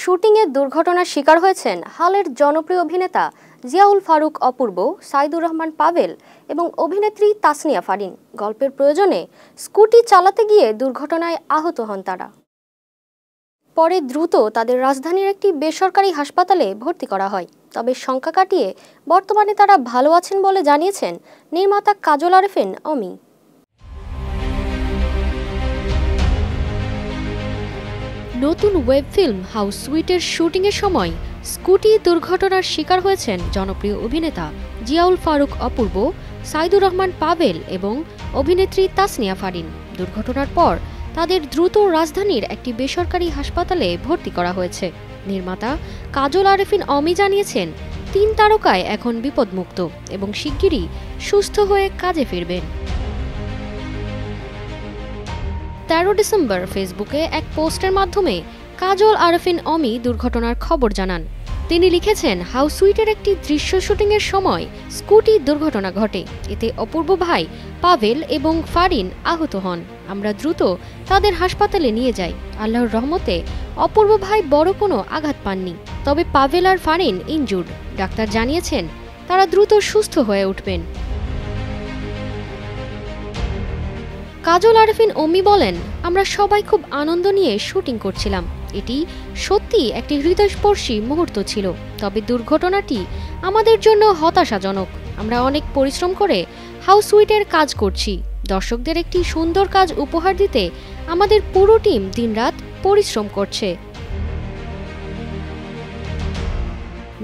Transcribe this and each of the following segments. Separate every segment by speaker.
Speaker 1: শুটিংয়ে দুর্ঘটনার শিকার হয়েছেন হালের জনপ্রিয় অভিনেতা জিয়াউল ফারুক অপূর্ব, সাইদুর রহমান পাভেল এবং অভিনেত্রী তাসনিয়া ফারিন। গল্পের প্রয়োজনে স্কুটি চালাতে গিয়ে দুর্ঘটনায় আহত হন তারা। পরে দ্রুত তাদের রাজধানীর একটি বেসরকারি হাসপাতালে ভর্তি করা হয়। তবে শঙ্কা কাটিয়ে বর্তমানে তারা ভালো আছেন বলে জানিয়েছেন নির্মাতা কাজল আরেফিন অমি। নতুন ওয়েব ফিল্ম হাউস সুইটের শুটিংয়ের সময় স্কুটি দুর্ঘটনার শিকার হয়েছেন জনপ্রিয় অভিনেতা জিয়াউল ফারুক অপূর্ব, সাইদুর রহমান পাভেল এবং অভিনেত্রী তাসনিয়া ফারিন। দুর্ঘটনার পর তাদের দ্রুত রাজধানীর একটি বেসরকারি হাসপাতালে ভর্তি করা হয়েছে। নির্মাতা কাজল আরেফিন অমি জানিয়েছেন, 3 তারকায় এখন বিপদমুক্ত এবং শিগগিরই সুস্থ হয়ে কাজে ফিরবেন। 13 ডিসেম্বর ফেসবুকে এক পোস্টের মাধ্যমে কাজল আরেফিন অমি দুর্ঘটনার খবর জানান। তিনি লিখেছেন, হাউস সুইটের একটি দৃশ্য শুটিংয়ের সময় স্কুটি দুর্ঘটনা ঘটে। এতে অপূর্ব ভাই পাভেল এবং ফারিন আহত হন। আমরা দ্রুত তাদের হাসপাতালে নিয়ে যাই। আল্লাহর রহমতে অপূর্ব ভাই বড় কোনো আঘাত পাননি, তবে পাভেল আর ফারিন ইনজুর্ড। ডাক্তার জানিয়েছেন তারা দ্রুত সুস্থ হয়ে উঠবেন। কাজল আরেফিন অমি বলেন, আমরা সবাই খুব আনন্দ নিয়ে শুটিং করছিলাম। এটি সত্যি একটি হৃদয়স্পর্শী মুহূর্ত ছিল, তবে দুর্ঘটনাটি আমাদের জন্য হতাশাজনক। আমরা অনেক পরিশ্রম করে হাউস সুইটের কাজ করছি। দর্শকদের একটি সুন্দর কাজ উপহার দিতে আমাদের পুরো টিম দিনরাত পরিশ্রম করছে।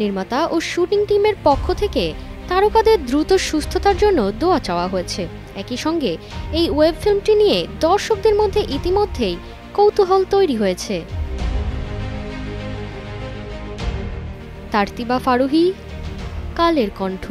Speaker 1: নির্মাতা ও শুটিং টিমের পক্ষ থেকে তারকাদের দ্রুত সুস্থতার জন্য দোয়া চাওয়া হয়েছে। একই সঙ্গে এই ওয়েব ফিল্মটি নিয়ে দর্শকদের মধ্যে ইতিমধ্যেই কৌতূহল তৈরি হয়েছে। তারতিবা ফারুহি, কালের কণ্ঠ।